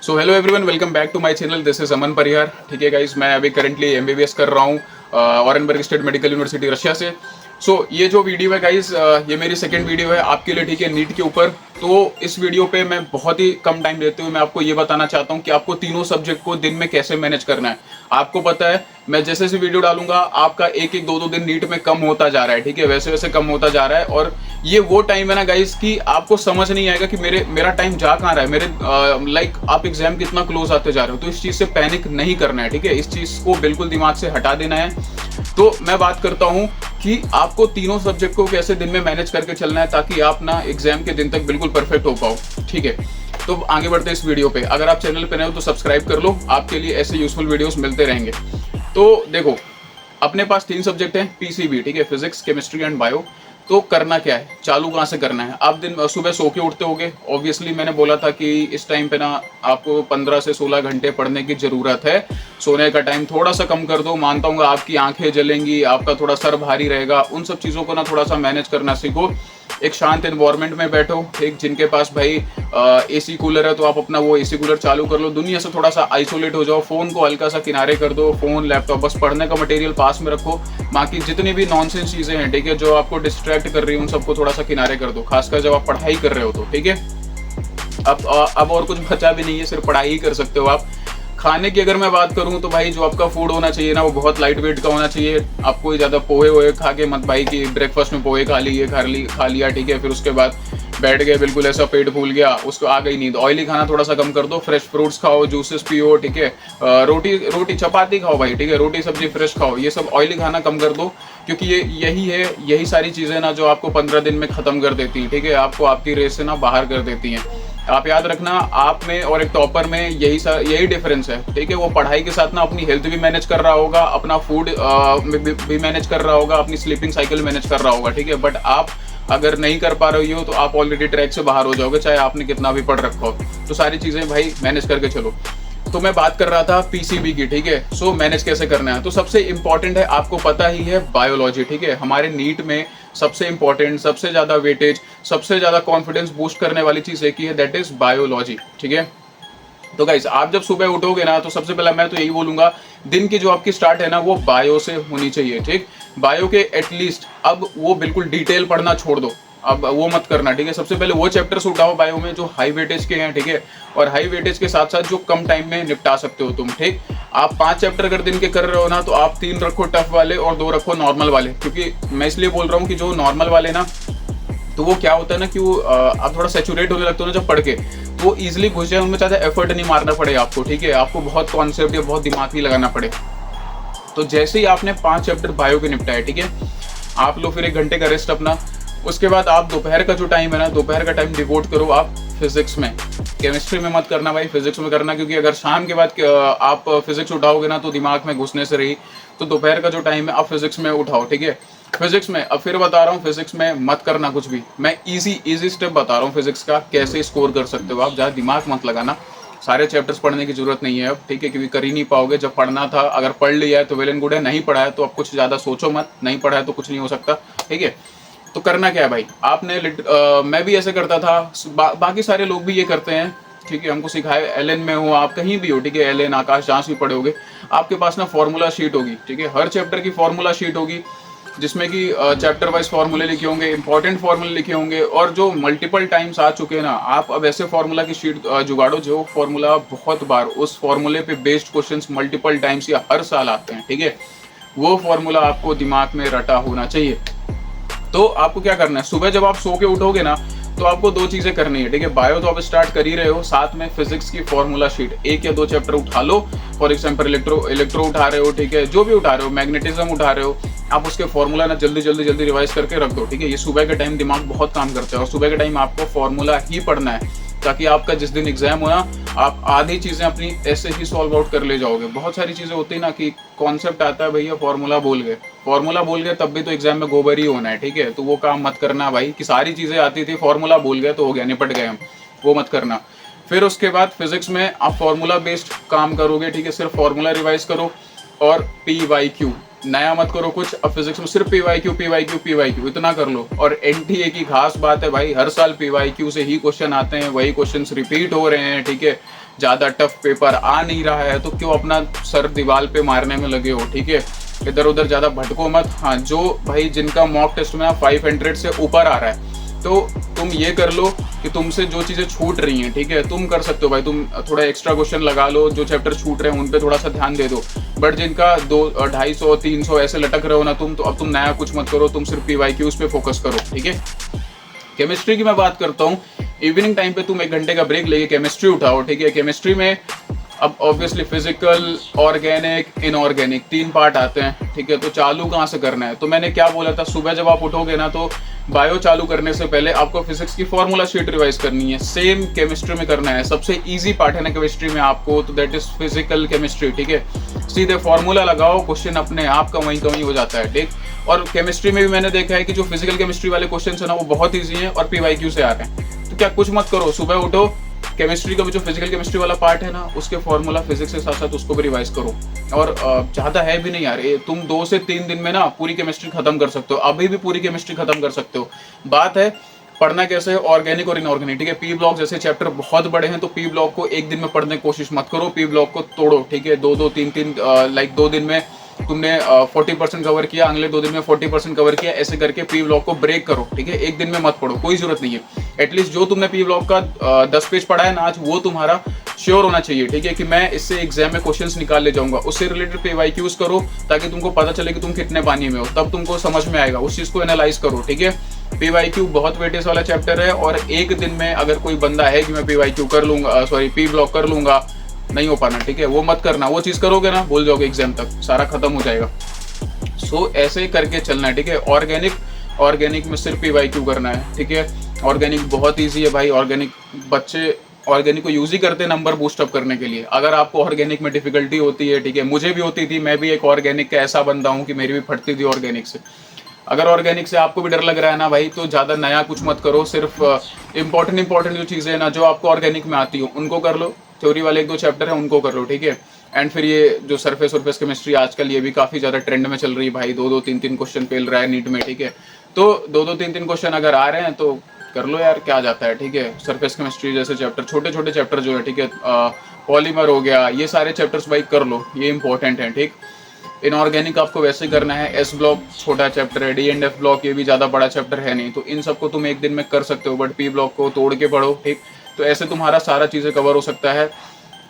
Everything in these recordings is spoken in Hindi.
So hello everyone, welcome back to my channel. This is Aman Parihar. ठीक है गाइस, मैं अभी करंटली एमबीबीएस कर रहा हूँ Orenburg state medical university Russia से। ये जो वीडियो है गाइस, ये मेरी सेकंड वीडियो है आपके लिए, ठीक है, नीट के ऊपर। तो इस वीडियो पे मैं बहुत ही कम टाइम लेते हुए मैं आपको ये बताना चाहता हूँ कि आपको तीनों सब्जेक्ट को दिन में कैसे मैनेज करना है। आपको पता है, मैं जैसे जैसे वीडियो डालूंगा आपका एक एक दो दो दिन नीट में कम होता जा रहा है, ठीक है, वैसे वैसे कम होता जा रहा है। और ये वो टाइम है ना गाइस कि आपको समझ नहीं आएगा कि मेरा टाइम जा कहाँ रहा है, लाइक आप एग्जाम कितना क्लोज आते जा रहे हो। तो इस चीज से पैनिक नहीं करना है, ठीक है, इस चीज को बिल्कुल दिमाग से हटा देना है। तो मैं बात करता हूँ कि आपको तीनों सब्जेक्ट को कैसे दिन में मैनेज करके चलना है ताकि आप ना एग्जाम के दिन तक बिल्कुल परफेक्ट हो पाओ, ठीक है। तो आगे बढ़ते हैं इस वीडियो पे। अगर आप चैनल पे नए हो तो सब्सक्राइब कर लो, आपके लिए ऐसे यूजफुल वीडियोस मिलते रहेंगे। तो देखो, अपने पास तीन सब्जेक्ट हैं पीसीबी, ठीक है, फिजिक्स, केमिस्ट्री एंड बायो। तो करना क्या है, चालू कहाँ से करना है। आप दिन सुबह सो के उठते होगे। ऑब्वियसली मैंने बोला था कि इस टाइम पे ना आपको 15 से 16 घंटे पढ़ने की जरूरत है। सोने का टाइम थोड़ा सा कम कर दो, मानता हूँ आपकी आंखें जलेंगी, आपका थोड़ा सर भारी रहेगा। उन सब चीज़ों को ना थोड़ा सा मैनेज करना सीखो। एक शांत एनवायरनमेंट में बैठो, एक जिनके पास भाई एसी कूलर है तो आप अपना वो एसी कूलर चालू कर लो। दुनिया से थोड़ा सा आइसोलेट हो जाओ, फोन को हल्का सा किनारे कर दो, फोन लैपटॉप बस पढ़ने का मटेरियल पास में रखो। बाकी जितनी भी नॉनसेंस चीजें हैं, ठीक है, जो आपको डिस्ट्रैक्ट कर रही है, उन सबको थोड़ा सा किनारे कर दो, खासकर जब आप पढ़ाई कर रहे हो तो, ठीक है। अब और कुछ बचा भी नहीं है, सिर्फ पढ़ाई ही कर सकते हो आप। खाने की अगर मैं बात करूं तो भाई जो आपका फूड होना चाहिए ना, वो बहुत लाइट वेट का होना चाहिए। आपको ज़्यादा पोहे वोहे खा के मत भाई कि ब्रेकफास्ट में पोहे खा लिया, ठीक है, फिर उसके बाद बैठ गए, बिल्कुल ऐसा पेट फूल गया, उसको आ गई नींद। ऑयली खाना थोड़ा सा कम कर दो, फ्रेश फ्रूट्स खाओ, जूसेस पियो, ठीक है, रोटी चपाती खाओ भाई, ठीक है, रोटी सब्जी फ्रेश खाओ। ये सब ऑयली खाना कम कर दो, क्योंकि यही सारी चीज़ें ना जो आपको 15 दिन में ख़त्म कर देती हैं, ठीक है, आपको आपकी रेस से ना बाहर कर देती हैं। आप याद रखना, आप में और एक टॉपर में यही डिफरेंस है, ठीक है। वो पढ़ाई के साथ ना अपनी हेल्थ भी मैनेज कर रहा होगा, अपना फूड भी मैनेज कर रहा होगा, अपनी स्लीपिंग साइकिल मैनेज कर रहा होगा, ठीक है। बट आप अगर नहीं कर पा रही हो तो आप ऑलरेडी ट्रैक से बाहर हो जाओगे, चाहे आपने कितना भी पढ़ रखा हो। तो सारी चीज़ें भाई मैनेज करके चलो। तो मैं बात कर रहा था पीसीबी की, ठीक है। मैनेज कैसे करना है, तो सबसे इंपॉर्टेंट है, आपको पता ही है, बायोलॉजी, ठीक है। हमारे नीट में सबसे इंपॉर्टेंट, सबसे ज़्यादा वेटेज, सबसे ज़्यादा कॉन्फिडेंस बूस्ट करने वाली चीज़ एक ही है, दैट इज बायोलॉजी, ठीक है। तो गाइस, आप जब सुबह उठोगे ना तो सबसे पहला मैं तो यही बोलूंगा, दिन की जो आपकी स्टार्ट है ना वो बायो से होनी चाहिए, ठीक। बायो के एटलीस्ट अब वो बिल्कुल डिटेल पढ़ना छोड़ दो, अब वो मत करना, ठीक है। सबसे पहले वो चैप्टर्स उठाओ बायो में जो हाई वेटेज के हैं, ठीक है, और हाई वेटेज के साथ साथ जो कम टाइम में निपटा सकते हो तुम, ठीक। आप 5 चैप्टर अगर दिन के कर रहे हो ना तो आप 3 रखो टफ वाले और 2 रखो नॉर्मल वाले। क्योंकि मैं इसलिए बोल रहा हूँ कि जो नॉर्मल वाले ना, तो वो क्या होता है ना कि वो आप थोड़ा सेचुरेट होने लगते हो ना जब पढ़ के, तो वो ईजिली घुस जाए, उनमें ज़्यादा एफर्ट नहीं मारना पड़े आपको, ठीक है, आपको बहुत कॉन्सेप्ट या बहुत दिमाग नहीं लगाना पड़े। तो जैसे ही आपने 5 चैप्टर बायो के निपटाए, ठीक है, आप लो फिर 1 घंटे का रेस्ट अपना। उसके बाद आप दोपहर का जो टाइम है ना, दोपहर का टाइम डिवोट करो आप फिजिक्स में। केमिस्ट्री में मत करना भाई, फिजिक्स में करना, क्योंकि अगर शाम के बाद आप फिजिक्स उठाओगे ना तो दिमाग में घुसने से रही। तो दोपहर का जो टाइम है आप फिजिक्स में उठाओ, ठीक है। फिजिक्स में अब फिर बता रहा हूँ, फिजिक्स में मत करना कुछ भी, मैं इजी स्टेप बता रहा हूँ फिजिक्स का कैसे स्कोर कर सकते हो आप। ज़्यादा दिमाग मत लगाना, सारे चैप्टर्स पढ़ने की जरूरत नहीं है अब, ठीक है, क्योंकि कर ही नहीं पाओगे। जब पढ़ना था, अगर पढ़ लिया है तो वेल एंड गुड है, नहीं पढ़ा है तो अब कुछ ज़्यादा सोचो मत, नहीं पढ़ा है तो कुछ नहीं हो सकता, ठीक है। तो करना क्या है भाई, आपने मैं भी ऐसे करता था, बाकी सारे लोग भी ये करते हैं, ठीक है, हमको सिखाए। एलएन में हो, आप कहीं भी हो, ठीक है, एलएन, आकाश, जहाँ से भी पढ़े होगे, आपके पास ना फॉर्मूला शीट होगी, ठीक है, हर चैप्टर की फॉर्मूला शीट होगी, जिसमें कि चैप्टर वाइज फार्मूले लिखे होंगे, इंपॉर्टेंट फार्मूले लिखे होंगे, और जो मल्टीपल टाइम्स आ चुके हैं ना, आप अब ऐसे फार्मूला की शीट जुगाड़ो जो फार्मूला बहुत बार, उस फार्मूले पे बेस्ड क्वेश्चंस मल्टीपल टाइम्स या हर साल आते हैं, ठीक है, वो फार्मूला आपको दिमाग में रटा होना चाहिए। तो आपको क्या करना है, सुबह जब आप सो के उठोगे ना तो आपको 2 चीजें करनी है, ठीक है। बायो तो आप स्टार्ट कर ही रहे हो, साथ में फिजिक्स की फॉर्मूला शीट 1 या 2 चैप्टर उठा लो। फॉर एग्जाम्पल इलेक्ट्रो उठा रहे हो, ठीक है, जो भी उठा रहे हो, मैग्नेटिज्म उठा रहे हो, आप उसके फॉर्मूला ना जल्दी रिवाइज करके रख दो, ठीक है। ये सुबह के टाइम दिमाग बहुत काम करता है, और सुबह के टाइम आपको फॉर्मूला ही पढ़ना है, ताकि आपका जिस दिन एग्जाम हो ना, आप आधी चीज़ें अपनी ऐसे ही सॉल्व आउट कर ले जाओगे। बहुत सारी चीज़ें होती है ना कि कॉन्सेप्ट आता है, भैया फॉर्मूला बोल गए तब भी तो एग्जाम में गोबर ही होना है, ठीक है। तो वो काम मत करना भाई कि सारी चीज़ें आती थी, फॉर्मूला बोल गए तो हो गया, निपट गए हम, वो मत करना। फिर उसके बाद फिजिक्स में आप फॉर्मूला बेस्ड काम करोगे, ठीक है, सिर्फ फॉर्मूला रिवाइज करो, और PYQ नया मत करो कुछ। अब फिजिक्स में सिर्फ PYQ इतना कर लो। और NTA की खास बात है भाई, हर साल PYQ से ही क्वेश्चन आते हैं, वही क्वेश्चन रिपीट हो रहे हैं, ठीक है। ज़्यादा टफ पेपर आ नहीं रहा है तो क्यों अपना सर दीवार पे मारने में लगे हो, ठीक है। इधर उधर ज़्यादा भटको मत। हाँ, जो भाई जिनका मॉक टेस्ट में 500 से ऊपर आ रहा है तो तुम ये कर लो कि तुमसे जो चीज़ें छूट रही हैं, ठीक है, तुम कर सकते हो भाई, तुम थोड़ा एक्स्ट्रा क्वेश्चन लगा लो, जो चैप्टर छूट रहे हैं उन पे थोड़ा सा ध्यान दे दो। बट जिनका 200-250-300 ऐसे लटक रहे हो ना तुम, तो अब तुम नया कुछ मत करो, तुम सिर्फ PYQs पे फोकस करो, ठीक है। केमिस्ट्री की मैं बात करता हूँ, इवनिंग टाइम पे तुम 1 घंटे का ब्रेक लेके केमिस्ट्री उठाओ, ठीक है। केमिस्ट्री में अब obviously physical, organic, inorganic 3 part आते हैं, ठीक है। तो चालू कहाँ से करना है, तो मैंने क्या बोला था, सुबह जब आप उठोगे ना तो बायो चालू करने से पहले आपको फिजिक्स की फॉर्मूला शीट रिवाइज करनी है, सेम केमिस्ट्री में करना है। सबसे इजी पार्ट है ना केमिस्ट्री में आपको, तो दैट इज फिजिकल केमिस्ट्री, ठीक है। सीधे फॉर्मूला लगाओ, क्वेश्चन अपने आप का वहीं का वहीं हो जाता है, ठीक। और केमिस्ट्री में भी मैंने देखा है कि जो फिजिकल केमिस्ट्री वाले क्वेश्चन है ना वो बहुत ईजी है और PYQ से आ रहे हैं। तो क्या कुछ मत करो, सुबह उठो, केमिस्ट्री का भी जो फिजिकल केमिस्ट्री वाला पार्ट है ना उसके फॉर्मूला फिजिक्स के साथ साथ उसको भी रिवाइज करो। और ज़्यादा है भी नहीं यार, तुम 2 से 3 दिन में ना पूरी केमिस्ट्री खत्म कर सकते हो, अभी भी पूरी केमिस्ट्री खत्म कर सकते हो। बात है पढ़ना कैसे है, ऑर्गेनिक और इनऑर्गेनिक, ठीक है। पी ब्लॉक जैसे चैप्टर बहुत बड़े हैं तो पी ब्लॉक को एक दिन में पढ़ने की कोशिश मत करो, पी ब्लॉक को तोड़ो, ठीक है। 2-2, 3-3 लाइक 2 दिन में तुमने 40% कवर किया, अगले 2 दिन में 40% कवर किया, ऐसे करके पी ब्लॉक को ब्रेक करो, ठीक है। एक दिन में मत पढ़ो, कोई जरूरत नहीं है। एटलीस्ट जो तुमने पी ब्लॉक का 10 पेज पढ़ा है ना आज, वो तुम्हारा श्योर होना चाहिए, ठीक है, कि मैं इससे एग्जाम में क्वेश्चंस निकाल ले जाऊंगा। उससे रिलेटेड PYQs करो ताकि तुमको पता चले कि तुम कितने पानी में हो, तब तुमको समझ में आएगा, उस चीज को एनालाइज करो, ठीक है। PYQ बहुत वेटेज वाला चैप्टर है और एक दिन में अगर कोई बंदा है कि मैं PYQ कर लूंगा, सॉरी पी ब्लॉक कर लूंगा, नहीं हो पाना, ठीक है। वो मत करना, वो चीज करोगे ना भूल जाओगे, एग्जाम तक सारा खत्म हो जाएगा। सो ऐसे करके चलना है, ठीक है। ऑर्गेनिक में सिर्फ PYQ करना है, ठीक है। ऑर्गेनिक बहुत ईजी है भाई, ऑर्गेनिक बच्चे ऑर्गेनिक को यूज ही करते हैं नंबर बूस्ट अप करने के लिए। अगर आपको ऑर्गेनिक में डिफिकल्टी होती है, ठीक है, मुझे भी होती थी, मैं भी एक ऑर्गेनिक का ऐसा बंदा हूँ कि मेरी भी फटती थी ऑर्गेनिक से। अगर ऑर्गेनिक से आपको भी डर लग रहा है ना भाई, तो ज़्यादा नया कुछ मत करो, सिर्फ इंपॉर्टेंट जो चीज़ें हैं ना जो आपको ऑर्गेनिक में आती हो उनको कर लो, थ्योरी वाले 1-2 चैप्टर हैं उनको कर लो, ठीक है। एंड फिर ये जो सरफेस केमिस्ट्री आजकल ये भी काफ़ी ज़्यादा ट्रेंड में चल रही है भाई, 2-2, 3-3 क्वेश्चन पेल रहा है नीट में, ठीक है। तो 2-2, 3-3 क्वेश्चन अगर आ रहे हैं तो कर लो यार, क्या जाता है, ठीक है। सरफेस केमिस्ट्री जैसे चैप्टर, छोटे छोटे चैप्टर जो है, ठीक है, पॉलीमर हो गया, ये सारे चैप्टर्स भाई कर लो, ये इंपॉर्टेंट है, ठीक। इनऑर्गेनिक आपको वैसे करना है, एस ब्लॉक छोटा चैप्टर है, डी एंड एफ ब्लॉक ये भी ज़्यादा बड़ा चैप्टर है नहीं, तो इन सबको तुम एक दिन में कर सकते हो, बट पी ब्लॉक को तोड़ के पढ़ो, ठीक। तो ऐसे तुम्हारा सारा चीज़ें कवर हो सकता है।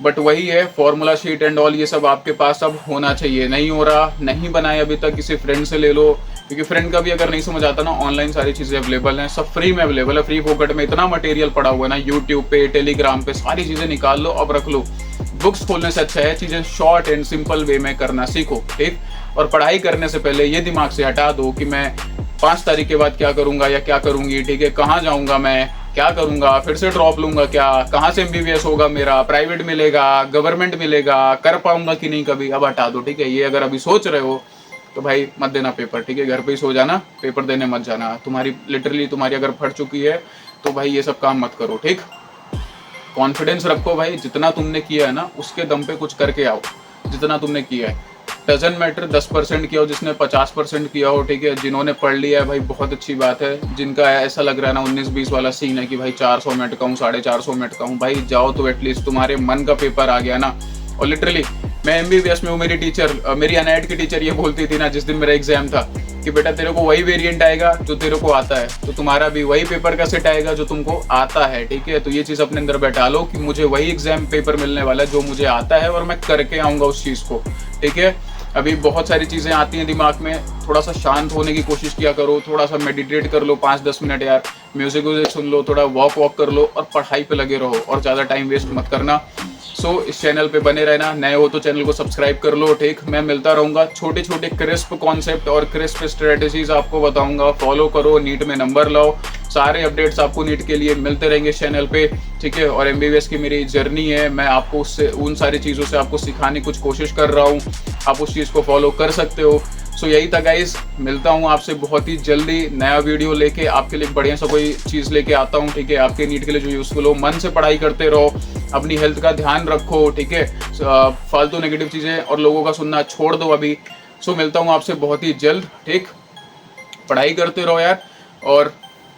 बट वही है, फॉर्मूला शीट एंड ऑल ये सब आपके पास अब होना चाहिए। नहीं हो रहा, नहीं बनाए अभी तक, किसी फ्रेंड से ले लो, क्योंकि फ्रेंड का भी अगर नहीं समझ आता ना, ऑनलाइन सारी चीज़ें अवेलेबल हैं, सब फ्री में अवेलेबल है, फ्री फोकट में इतना मटेरियल पड़ा हुआ है ना, यूट्यूब पे, टेलीग्राम पे, सारी चीज़ें निकाल लो, अब रख लो। बुक्स खोलने से अच्छा है चीज़ें शॉर्ट एंड सिंपल वे में करना सीखो, ठीक। और पढ़ाई करने से पहले ये दिमाग से हटा दो कि मैं 5 तारीख के बाद क्या करूँगा या क्या करूँगी, ठीक है, कहाँ जाऊँगा मैं, क्या करूँगा, फिर से ड्रॉप लूँगा क्या, कहाँ से MBBS होगा मेरा, प्राइवेट मिलेगा, गवर्नमेंट मिलेगा, कर पाऊँगा कि नहीं कभी, अब हटा दो, ठीक है। ये अगर अभी सोच रहे हो तो भाई मत देना पेपर, ठीक है, घर पे ही सो जाना, पेपर देने मत जाना। तुम्हारी लिटरली तुम्हारी अगर फट चुकी है तो भाई ये सब काम मत करो, ठीक। कॉन्फिडेंस रखो भाई, जितना तुमने किया है ना उसके दम पे कुछ करके आओ, जितना तुमने किया है। डजंट मैटर 10% किया हो, जिसने 50% किया हो, ठीक है। जिन्होंने पढ़ लिया है भाई बहुत अच्छी बात है, जिनका ऐसा लग रहा है ना 19-20 वाला सीन है कि भाई 400 में अटका हूँ, 450 में अटका हूँ, भाई जाओ तो एटलीस्ट तुम्हारे मन का पेपर आ गया ना। और लिटरली मैं MBBS में हूँ, मेरी टीचर, मेरी अनएड की टीचर ये बोलती थी ना जिस दिन मेरा एग्जाम था कि बेटा तेरे को वही वेरिएंट आएगा जो तेरे को आता है, तो तुम्हारा भी वही पेपर का सेट आएगा जो तुमको आता है, ठीक है। तो ये चीज़ अपने अंदर बैठा लो कि मुझे वही एग्जाम पेपर मिलने वाला है जो मुझे आता है और मैं करके आऊँगा उस चीज़ को, ठीक है। अभी बहुत सारी चीज़ें आती हैं दिमाग में, थोड़ा सा शांत होने की कोशिश किया करो, थोड़ा सा मेडिटेट कर लो 5-10 मिनट यार, म्यूजिक व्यूजिक सुन लो, थोड़ा वॉक कर लो और पढ़ाई पे लगे रहो और ज़्यादा टाइम वेस्ट मत करना। सो इस चैनल पे बने रहना, नए हो तो चैनल को सब्सक्राइब कर लो, ठीक। मैं मिलता रहूँगा, छोटे छोटे क्रिस्प कॉन्सेप्ट और क्रिस्प स्ट्रेटेजीज आपको बताऊँगा, फॉलो करो, नीट में नंबर लाओ। सारे अपडेट्स आपको नीट के लिए मिलते रहेंगे इस चैनल पे, ठीक है। और MBBS की मेरी जर्नी है, मैं आपको उससे उन सारी चीज़ों से आपको सिखाने की कुछ कोशिश कर रहा हूँ, आप उस चीज़ को फॉलो कर सकते हो। सो यही था गाइस, मिलता हूँ आपसे बहुत ही जल्दी नया वीडियो लेके, आपके लिए बढ़िया सा कोई चीज़ लेके आता हूँ, ठीक है। आपके नीट के लिए जो यूज़फुल हो, मन से पढ़ाई करते रहो, अपनी हेल्थ का ध्यान रखो, ठीक है। फालतू नेगेटिव चीज़ें और लोगों का सुनना छोड़ दो अभी। सो मिलता हूँ आपसे बहुत ही जल्द, ठीक। पढ़ाई करते रहो यार, और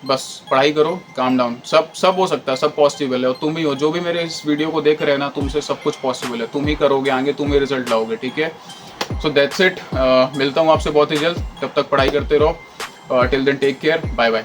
बस पढ़ाई करो, काम डाउन, सब हो सकता है, सब पॉसिबल है। और तुम ही हो, जो भी मेरे इस वीडियो को देख रहे हैं ना, तुमसे सब कुछ पॉसिबल है, तुम ही करोगे आगे, तुम ही रिजल्ट लाओगे, ठीक है। सो दैट्स इट, मिलता हूँ आपसे बहुत ही जल्द, तब तक पढ़ाई करते रहो। Till then take care, bye bye.